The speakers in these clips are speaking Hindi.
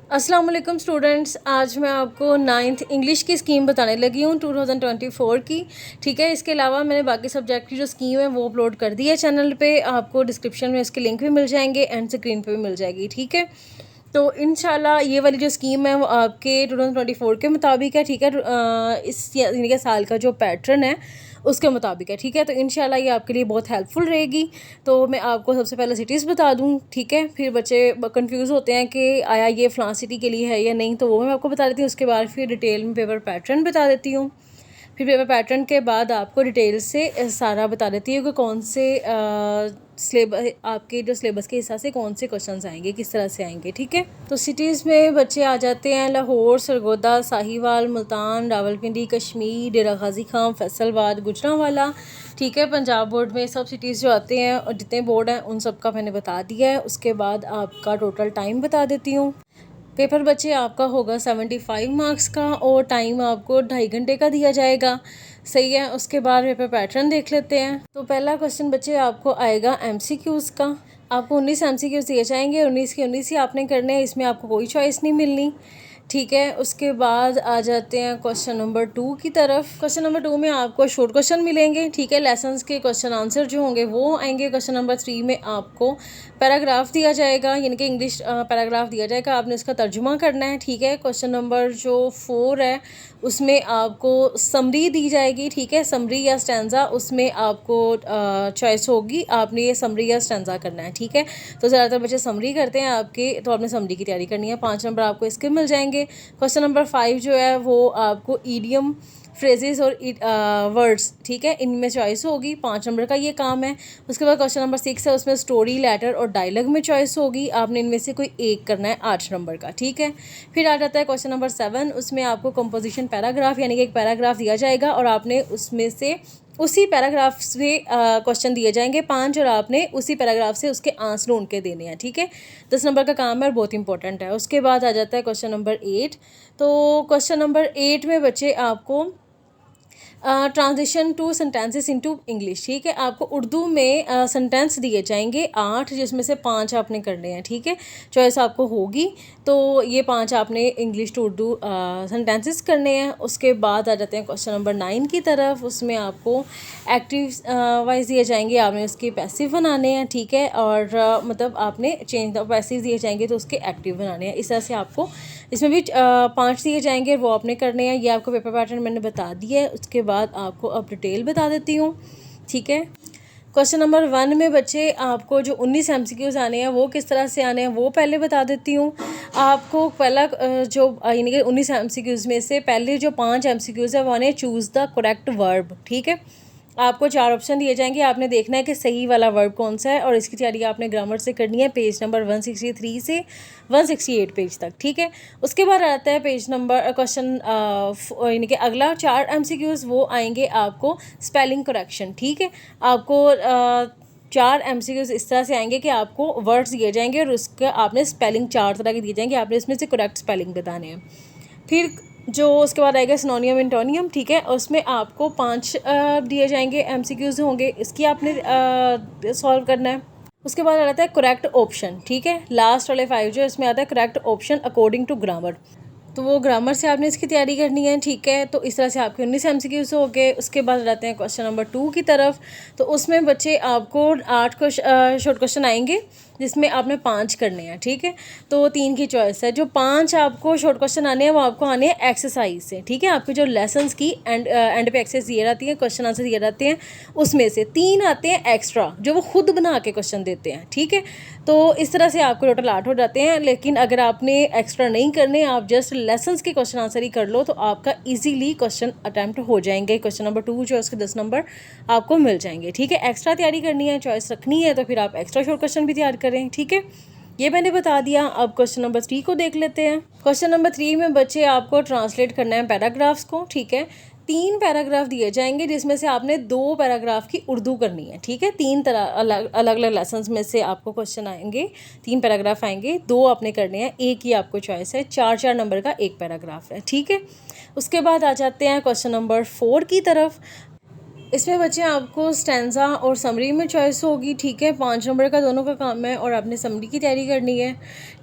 अस्सलाम वालेकुम स्टूडेंट्स, आज मैं आपको 9th इंग्लिश की स्कीम बताने लगी हूँ 2024 की। ठीक है, इसके अलावा मैंने बाकी सब्जेक्ट की जो स्कीम है वो अपलोड कर दी है चैनल पे। आपको डिस्क्रिप्शन में इसके लिंक भी मिल जाएंगे एंड स्क्रीन पे भी मिल जाएगी। ठीक है, तो इंशाल्लाह ये वाली जो स्कीम है वो आपके 2024 के मुताबिक है। ठीक है, इस यानी कि साल का जो पैटर्न है उसके मुताबिक है। ठीक है, तो इंशाल्लाह ये आपके लिए बहुत हेल्पफुल रहेगी। तो मैं आपको सबसे पहले सिटीज़ बता दूँ। ठीक है, फिर बच्चे कंफ्यूज होते हैं कि आया ये फ़लाँ सिटी के लिए है या नहीं, तो वो मैं आपको बता देती हूँ। उसके बाद फिर डिटेल में पेपर पैटर्न बता देती हूँ। फिर पेपर पैटर्न के बाद आपको डिटेल से सारा बता देती हूँ कि कौन से सिलेबस आपके जो सिलेबस के हिसाब से कौन से क्वेश्चंस आएंगे, किस तरह से आएंगे। ठीक है, तो सिटीज़ में बच्चे आ जाते हैं लाहौर, सरगोदा, साहिवाल, मुल्तान, रावलपिंडी, कश्मीर, डेरा गाजी खां, फैसलाबाद, गुजरांवाला। ठीक है, पंजाब बोर्ड में सब सिटीज़ जो आते हैं और जितने बोर्ड हैं उन सब का मैंने बता दिया है। उसके बाद आपका टोटल टाइम बता देती हूँ। पेपर बच्चे आपका होगा 75 मार्क्स का और टाइम आपको 2.5 घंटे का दिया जाएगा। सही है, उसके बाद पेपर पैटर्न देख लेते हैं। तो पहला क्वेश्चन बच्चे आपको आएगा एमसीक्यूज़ का। आपको 19 एमसीक्यूज़ दिए जाएंगे, 19 के 19 ही आपने करने हैं, इसमें आपको कोई चॉइस नहीं मिलनी। ठीक है, उसके बाद आ जाते हैं क्वेश्चन नंबर 2 की तरफ। क्वेश्चन नंबर 2 में आपको शॉर्ट क्वेश्चन मिलेंगे। ठीक है, लेसन्स के क्वेश्चन आंसर जो होंगे वो आएंगे। क्वेश्चन नंबर 3 में आपको पैराग्राफ दिया जाएगा, यानी कि इंग्लिश पैराग्राफ दिया जाएगा, आपने उसका तर्जुमा करना है। ठीक है, क्वेश्चन नंबर जो 4 है उसमें आपको समरी दी जाएगी। ठीक है, समरी या स्टैंजा, उसमें आपको चॉइस होगी, आपने ये समरी या स्टैंजा करना है। ठीक है, तो ज़्यादातर बच्चे समरी करते हैं आपके, तो आपने समरी की तैयारी करनी है। 5 नंबर आपको इसके मिल जाएंगे। क्वेश्चन नंबर 5 जो है वो आपको ईडियम, फ्रेजेस और वर्ड्स, ठीक है, इनमें चॉइस होगी। 5 नंबर का ये काम है। उसके बाद क्वेश्चन नंबर 6 है, उसमें स्टोरी, लेटर और डायलॉग में चॉइस होगी, आपने इनमें से कोई एक करना है 8 नंबर का। ठीक है, फिर आ जाता है क्वेश्चन नंबर 7, उसमें आपको कंपोजिशन पैराग्राफ यानी कि एक पैराग्राफ दिया जाएगा और आपने उसमें से उसी पैराग्राफ से क्वेश्चन दिए जाएंगे 5 और आपने उसी पैराग्राफ से उसके आंसर ढूंढ के देने हैं। ठीक है, 10 नंबर का काम है और बहुत इंपॉर्टेंट है। उसके बाद आ जाता है क्वेश्चन नंबर 8। तो क्वेश्चन नंबर 8 में बच्चे आपको transition two sentences into English. ठीक है, आपको उर्दू में सेंटेंस दिए जाएंगे 8, जिसमें से 5 आपने करने हैं। ठीक है, चॉइस आपको होगी, तो ये 5 आपने इंग्लिश टू उर्दू सेंटेंसेस करने हैं। उसके बाद आ जाते हैं क्वेश्चन नंबर 9 की तरफ। उसमें आपको एक्टिव वाइज दिए जाएंगे, आपने उसके पैसिव बनाने हैं। ठीक है, और मतलब आपने चेंज द पैसिव दिए जाएंगे तो उसके एक्टिव बनाने हैं। इस तरह से आपको इसमें भी 5 दिए जाएंगे, वो आपने करने हैं। ये आपको पेपर पैटर्न मैंने बता दिया है। उसके बाद आपको अब डिटेल बता देती हूँ। ठीक है, क्वेश्चन नंबर 1 में बच्चे आपको जो 19 एमसीक्यूज़ आने हैं वो किस तरह से आने हैं वो पहले बता देती हूँ। आपको पहला जो यानी कि 19 एमसीक्यूज़ में से पहले जो 5 एमसीक्यूज़ है वो आने चूज़ द करेक्ट वर्ब। ठीक है, आपको 4 ऑप्शन दिए जाएंगे, आपने देखना है कि सही वाला वर्ब कौन सा है और इसकी तैयारी आपने ग्रामर से करनी है, पेज नंबर 163 से 168 पेज तक। ठीक है, उसके बाद आता है पेज नंबर क्वेश्चन यानी कि अगला 4 एमसीक्यूज़ वो आएंगे आपको स्पेलिंग करेक्शन। ठीक है, आपको 4 एमसीक्यूज़ इस तरह से आएंगे कि आपको वर्ड्स दिए जाएंगे और उसका आपने स्पेलिंग 4 तरह के दिए जाएंगे, आपने इसमें से करेक्ट स्पेलिंग बताने हैं। फिर जो उसके बाद आएगा सिनोनियम एंटोनियम। ठीक है, उसमें आपको 5 दिए जाएंगे, एमसीक्यूज़ होंगे, इसकी आपने सॉल्व करना है। उसके बाद आ जाता है करेक्ट ऑप्शन। ठीक है, लास्ट वाले 5 जो इसमें आता है correct option according to grammar, तो वो ग्रामर से आपने इसकी तैयारी करनी है। ठीक है, तो इस तरह से आपके 19 एमसीक्यूज़ हो गए। उसके बाद जाते हैं क्वेश्चन नंबर 2 की तरफ। तो उसमें बच्चे आपको 8 शॉर्ट क्वेश्चन आएंगे जिसमें आपने 5 करने हैं। ठीक है, तो 3 की चॉइस है। जो 5 आपको शॉर्ट क्वेश्चन आने हैं वो आपको आने हैं एक्सरसाइज से। ठीक है, आपके जो लेसन्स की एंड पे एक्सरसाइज दिए जाती हैं, क्वेश्चन आंसर दिए जाते हैं, उसमें से 3 आते हैं एक्स्ट्रा जो वो खुद बना के क्वेश्चन देते हैं। ठीक है, तो इस तरह से आपको टोटल 8 हो जाते हैं। लेकिन अगर आपने एक्स्ट्रा नहीं करने, आप जस्ट लेसन्स के क्वेश्चन आंसर ही कर लो तो आपका इजीली क्वेश्चन अटैम्प्ट हो जाएंगे। क्वेश्चन नंबर 2 जो है उसके 10 नंबर आपको मिल जाएंगे। ठीक है, एक्स्ट्रा तैयारी करनी है, चॉइस रखनी है तो फिर आप एक्स्ट्रा शॉर्ट क्वेश्चन भी तैयार करें। ठीक है, ये मैंने बता दिया। अब क्वेश्चन नंबर 3 को देख लेते हैं। क्वेश्चन नंबर 3 में बच्चे आपको ट्रांसलेट करना है पैराग्राफ्स को। ठीक है, 3 पैराग्राफ दिए जाएंगे जिसमें से आपने 2 पैराग्राफ की उर्दू करनी है। ठीक है, 3 तरह अलग अलग लेसन्स में से आपको क्वेश्चन आएंगे, 3 पैराग्राफ आएंगे, 2 आपने करने हैं, एक ही आपको चॉइस है। 4 नंबर का एक पैराग्राफ है। ठीक है, उसके बाद आ जाते हैं क्वेश्चन नंबर 4 की तरफ। इसमें बच्चे आपको स्टैंजा और समरी में चॉइस होगी, ठीक है। 5 नंबर का दोनों का काम है और आपने समरी की तैयारी करनी है,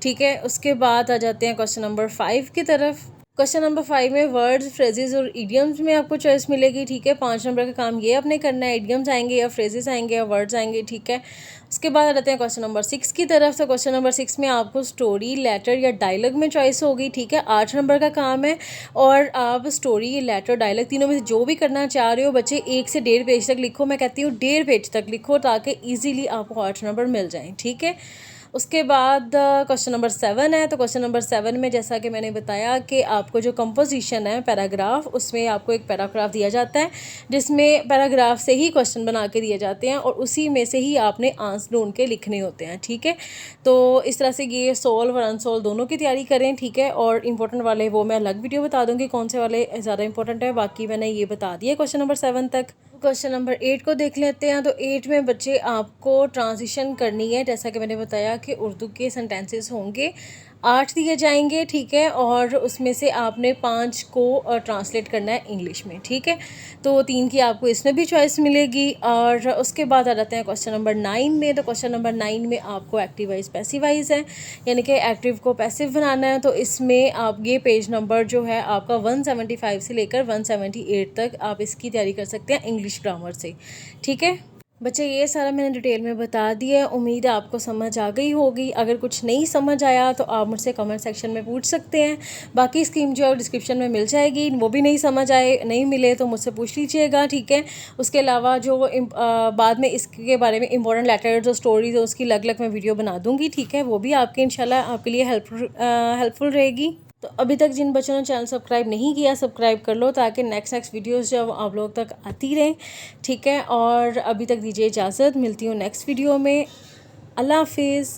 ठीक है। उसके बाद आ जाते हैं क्वेश्चन नंबर 5 की तरफ। क्वेश्चन नंबर 5 में वर्ड्स, फ्रेजेस और इडियम्स में आपको चॉइस मिलेगी, ठीक है। 5 नंबर का काम ये आपने करना है, इडियम्स आएंगे या फ्रेजेस आएंगे या वर्ड्स आएंगे, ठीक है। उसके बाद आ जाते हैं क्वेश्चन नंबर 6 की तरफ। तो क्वेश्चन नंबर 6 में आपको स्टोरी, लेटर या डायलॉग में चॉइस होगी, ठीक है। 8 नंबर का काम है और आप स्टोरी, लेटर, डायलॉग तीनों में से जो भी करना चाह रहे हो बच्चे 1 से 1.5 पेज तक लिखो। मैं कहती हूँ 1.5 पेज तक लिखो ताकि ईजिली आपको 8 नंबर मिल जाएँ, ठीक है। उसके बाद क्वेश्चन नंबर 7 है। तो क्वेश्चन नंबर 7 में जैसा कि मैंने बताया कि आपको जो कंपोजिशन है पैराग्राफ, उसमें आपको एक पैराग्राफ दिया जाता है जिसमें पैराग्राफ से ही क्वेश्चन बना के दिए जाते हैं और उसी में से ही आपने आंसर ढूंढ के लिखने होते हैं, ठीक है। तो इस तरह से ये सोल्व और अनसोल्व दोनों की तैयारी करें, ठीक है। और इंपॉर्टेंट वाले वो मैं अलग वीडियो बता दूँगी कौन से वाले ज़्यादा इंपॉर्टेंट है, बाकी मैंने ये बता दिया क्वेश्चन नंबर 7 तक। क्वेश्चन नंबर 8 को देख लेते हैं। तो 8 में बच्चे आपको ट्रांजिशन करनी है, जैसा कि मैंने बताया कि उर्दू के सेंटेंसेस होंगे 8 दिए जाएंगे, ठीक है। और उसमें से आपने 5 को ट्रांसलेट करना है इंग्लिश में, ठीक है। तो 3 की आपको इसमें भी चॉइस मिलेगी। और उसके बाद आ जाते हैं क्वेश्चन नंबर 9 में। तो क्वेश्चन नंबर 9 में आपको एक्टिव वाइज पैसिव वाइज है, यानी कि एक्टिव को पैसिव बनाना है। तो इसमें आप ये पेज नंबर जो है आपका 175 से लेकर 178 तक आप इसकी तैयारी कर सकते हैं इंग्लिश ग्रामर से, ठीक है। बच्चे ये सारा मैंने डिटेल में बता दिया है, उम्मीद है आपको समझ आ गई होगी। अगर कुछ नहीं समझ आया तो आप मुझसे कमेंट सेक्शन में पूछ सकते हैं। बाकी स्कीम जो है डिस्क्रिप्शन में मिल जाएगी, वो भी नहीं समझ आए, नहीं मिले तो मुझसे पूछ लीजिएगा, ठीक है। उसके अलावा जो बाद में इसके बारे में इंपॉर्टेंट लेटर्स और स्टोरीज उसकी अलग अलग मैं वीडियो बना दूँगी, ठीक है। वो भी आपके इंशाल्लाह आपके लिए हेल्पफुल रहेगी। तो अभी तक जिन बच्चों ने चैनल सब्सक्राइब नहीं किया सब्सक्राइब कर लो ताकि नेक्स्ट वीडियोस जब आप लोग तक आती रहें, ठीक है। और अभी तक दीजिए इजाज़त, मिलती हूँ नेक्स्ट वीडियो में। अल्लाह हाफिज़।